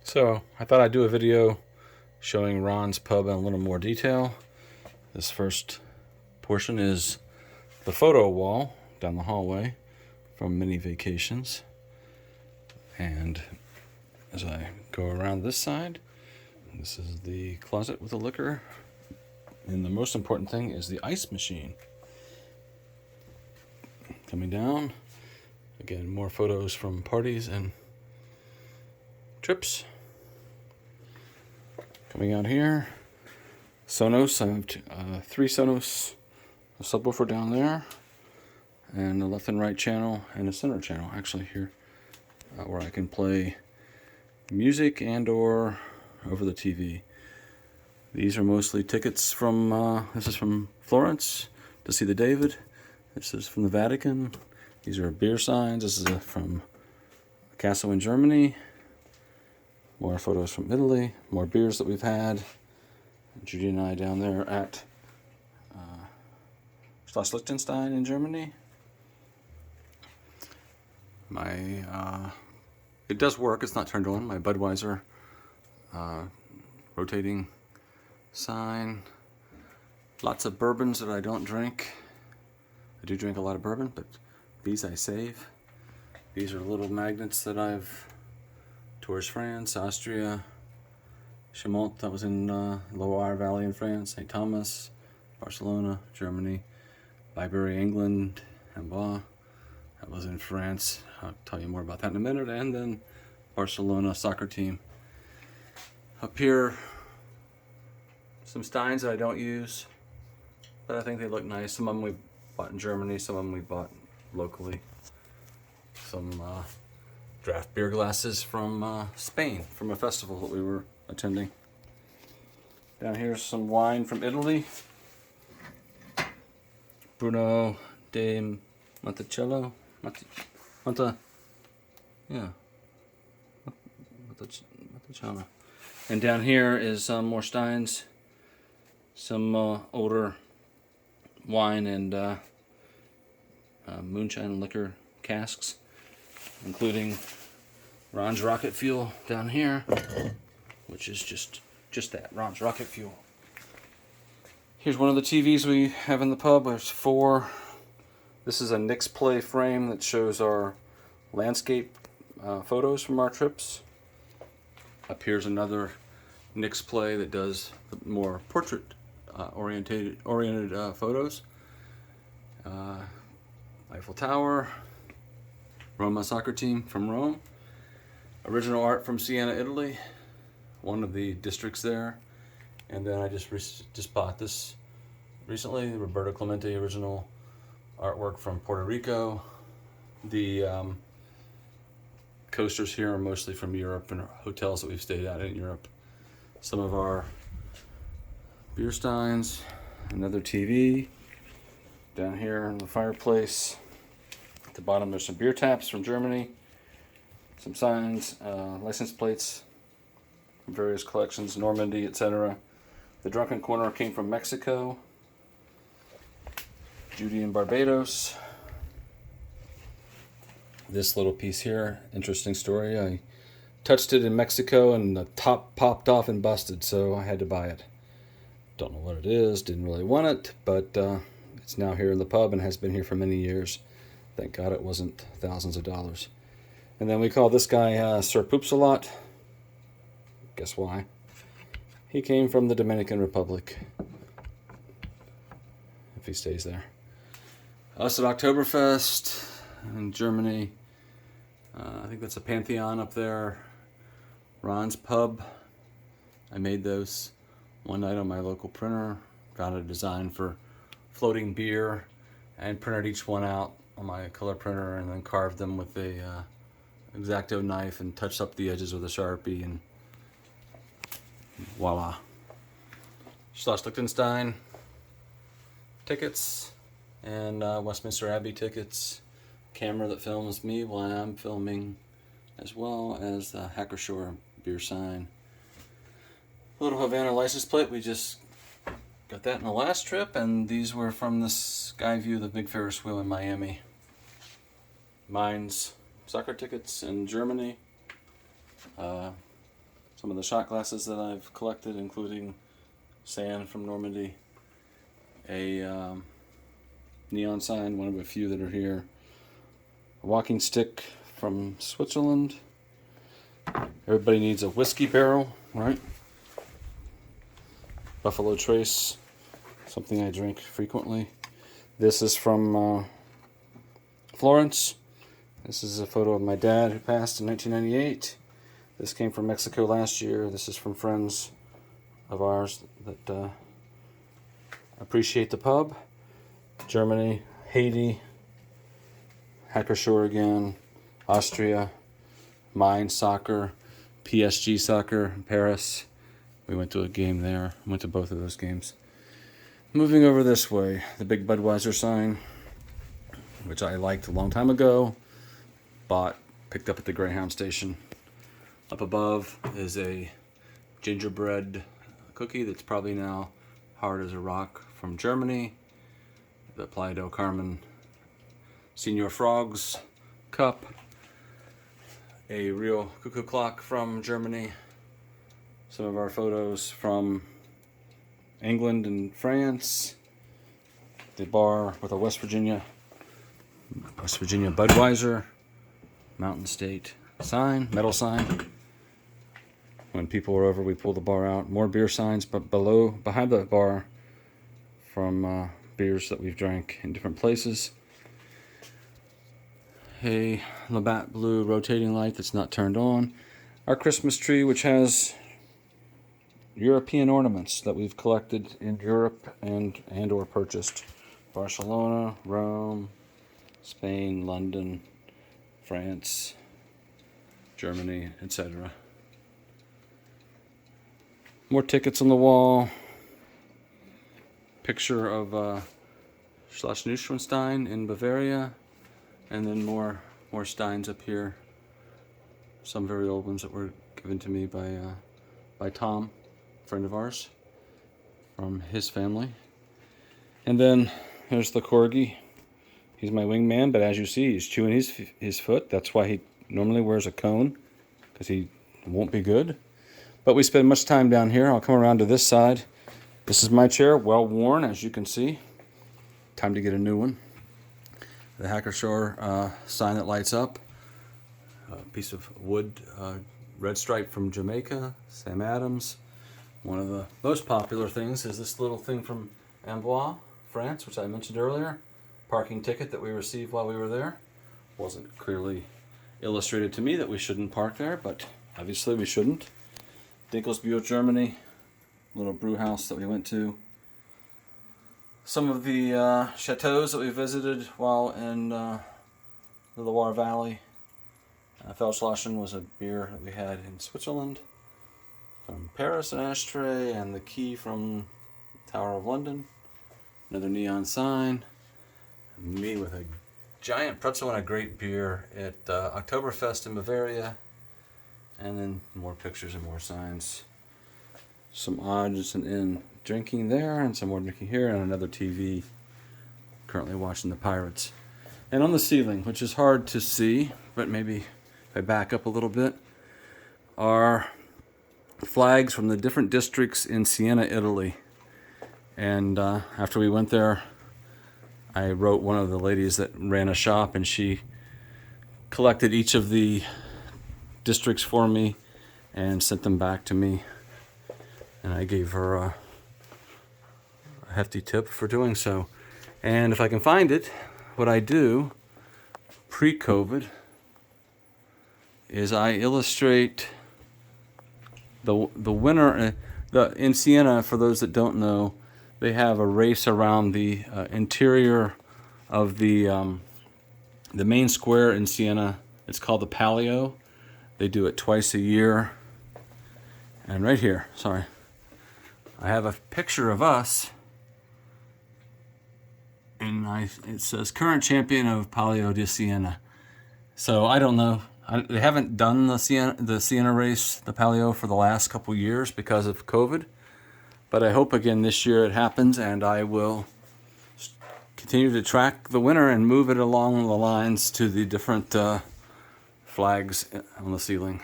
So I thought I'd do a video showing Ron's Pub in a little more detail. This first portion is the photo wall down the hallway from many vacations. And as I go around this side, this is the closet with the liquor. And the most important thing is the ice machine. Coming down, again, more photos from parties and trips. Coming out here, Sonos. I have 3 Sonos, a subwoofer down there, and a left and right channel, and a center channel actually here, where I can play music and or over the TV. These are mostly tickets from, this is from Florence to see the David. This is from the Vatican. These are beer signs. This is from a castle in Germany. More photos from Italy. More beers that we've had. Judy and I down there at Schloss Liechtenstein in Germany. It does work. It's not turned on. My Budweiser rotating sign. Lots of bourbons that I don't drink. I do drink a lot of bourbon, but these I save. These are little magnets that I've Tours France, Austria, Chaumont, that was in Loire Valley in France, St. Thomas, Barcelona, Germany, Byberry, England, and blah. That was in France. I'll tell you more about that in a minute. And then Barcelona soccer team. Up here, some Steins that I don't use, but I think they look nice. Some of them we bought in Germany, some of them we bought locally. Some draft beer glasses from Spain, from a festival that we were attending. Down here's some wine from Italy. Bruno de Monticello. Monticello. And down here is more Steins, some older wine and moonshine liquor casks, including Ron's Rocket Fuel down here, which is just that, Ron's Rocket Fuel. Here's one of the TVs we have in the pub. There's 4. This is a Nixplay frame that shows our landscape photos from our trips. Up here's another Nixplay that does more portrait oriented photos. Eiffel Tower, Roma soccer team from Rome, original art from Siena, Italy, one of the districts there. And then I just bought this recently, Roberto Clemente original artwork from Puerto Rico. The coasters here are mostly from Europe and hotels that we've stayed at in Europe. Some of our beer steins, another TV. Down here in the fireplace, at the bottom there's some beer taps from Germany, some signs, license plates from various collections, Normandy, etc. The Drunken Corner came from Mexico. Judy in Barbados. This little piece here, interesting story. I touched it in Mexico and the top popped off and busted, so I had to buy it. Don't know what it is, didn't really want it, but it's now here in the pub and has been here for many years. Thank God it wasn't thousands of dollars. And then we call this guy Sir Poops-a-Lot. Guess why? He came from the Dominican Republic. If he stays there. Us at Oktoberfest in Germany. I think that's a Pantheon up there. Ron's Pub. I made those one night on my local printer. Found a design for floating beer and printed each one out on my color printer and then carved them with a X-Acto knife and touched up the edges with a Sharpie, and voila. Schloss Liechtenstein tickets and Westminster Abbey tickets. Camera that films me while I'm filming, as well as the Hackershore beer sign. Little Havana license plate, we just got that in the last trip, and these were from the Skyview, the big Ferris wheel in Miami. Mine's soccer tickets in Germany. some of the shot glasses that I've collected, including sand from Normandy, a neon sign, one of a few that are here, a walking stick from Switzerland. Everybody needs a whiskey barrel, right? Buffalo Trace, something I drink frequently. This is from Florence. This is a photo of my dad who passed in 1998. This came from Mexico last year. This is from friends of ours that appreciate the pub. Germany, Haiti, Hacker-Shore again, Austria, Mainz soccer, PSG soccer, Paris. We went to a game there. Went to both of those games. Moving over this way, the big Budweiser sign, which I liked a long time ago, picked up at the Greyhound station. Up above is a gingerbread cookie that's probably now hard as a rock from Germany. The Playa del Carmen Senior Frogs cup. A real cuckoo clock from Germany. Some of our photos from England and France. The bar with a West Virginia Budweiser Mountain State sign, metal sign. When people were over, we pulled the bar out. More beer signs, but behind the bar from beers that we've drank in different places. A Labatt Blue rotating light that's not turned on. Our Christmas tree, which has European ornaments that we've collected in Europe and or purchased. Barcelona, Rome, Spain, London, France, Germany, etc. More tickets on the wall. Picture of Schloss Neuschwanstein in Bavaria. And then more steins up here. Some very old ones that were given to me by Tom, a friend of ours, from his family. And then here's the corgi. He's my wingman, but as you see, he's chewing his foot. That's why he normally wears a cone, because he won't be good. But we spend much time down here. I'll come around to this side. This is my chair, well worn, as you can see. Time to get a new one. The Hacker-Shore sign that lights up. A piece of wood, red stripe from Jamaica, Sam Adams. One of the most popular things is this little thing from Amboise, France, which I mentioned earlier. Parking ticket that we received while we were there. Wasn't clearly illustrated to me that we shouldn't park there, but obviously we shouldn't. Dinkelsbühl, Germany, little brew house that we went to. Some of the chateaus that we visited while in the Loire Valley. Feldschlossen was a beer that we had in Switzerland. From Paris, an ashtray, and the key from the Tower of London. Another neon sign. Me with a giant pretzel and a great beer at Oktoberfest in Bavaria. And then more pictures and more signs. Some odds and ends. Drinking there, and some more drinking here, and another TV. Currently watching the Pirates. And on the ceiling, which is hard to see, but maybe if I back up a little bit, are flags from the different districts in Siena, Italy. And after we went there, I wrote one of the ladies that ran a shop, and she collected each of the districts for me and sent them back to me. And I gave her a hefty tip for doing so. And if I can find it, what I do pre-COVID is I illustrate the winner. In Siena, for those that don't know, they have a race around the interior of the main square in Siena. It's called the Palio. They do it twice a year. And right here, sorry, I have a picture of us. And it says current champion of Palio di Siena. So I don't know. They haven't done the Siena race, the Palio, for the last couple years because of COVID. But I hope again this year it happens, and I will continue to track the winner and move it along the lines to the different flags on the ceiling.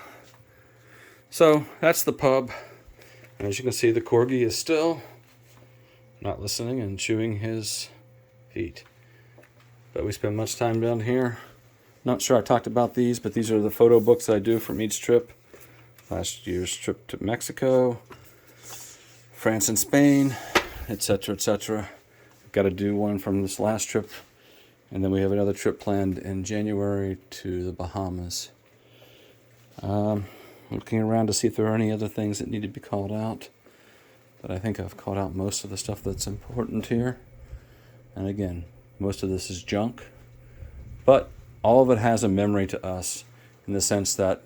So that's the pub. And as you can see, the corgi is still not listening and chewing his feet. But we spend much time down here. Not sure I talked about these, but these are the photo books that I do from each trip. Last year's trip to Mexico, France and Spain, etc., etc. Got to do one from this last trip, and then we have another trip planned in January to the Bahamas. Looking around to see if there are any other things that need to be called out, but I think I've called out most of the stuff that's important here. And again, most of this is junk, but all of it has a memory to us in the sense that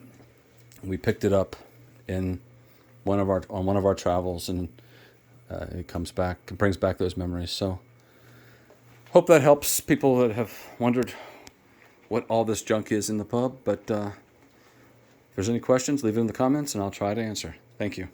we picked it up in on one of our travels, and it brings back those memories. So hope that helps people that have wondered what all this junk is in the pub. But if there's any questions, leave it in the comments and I'll try to answer. Thank you.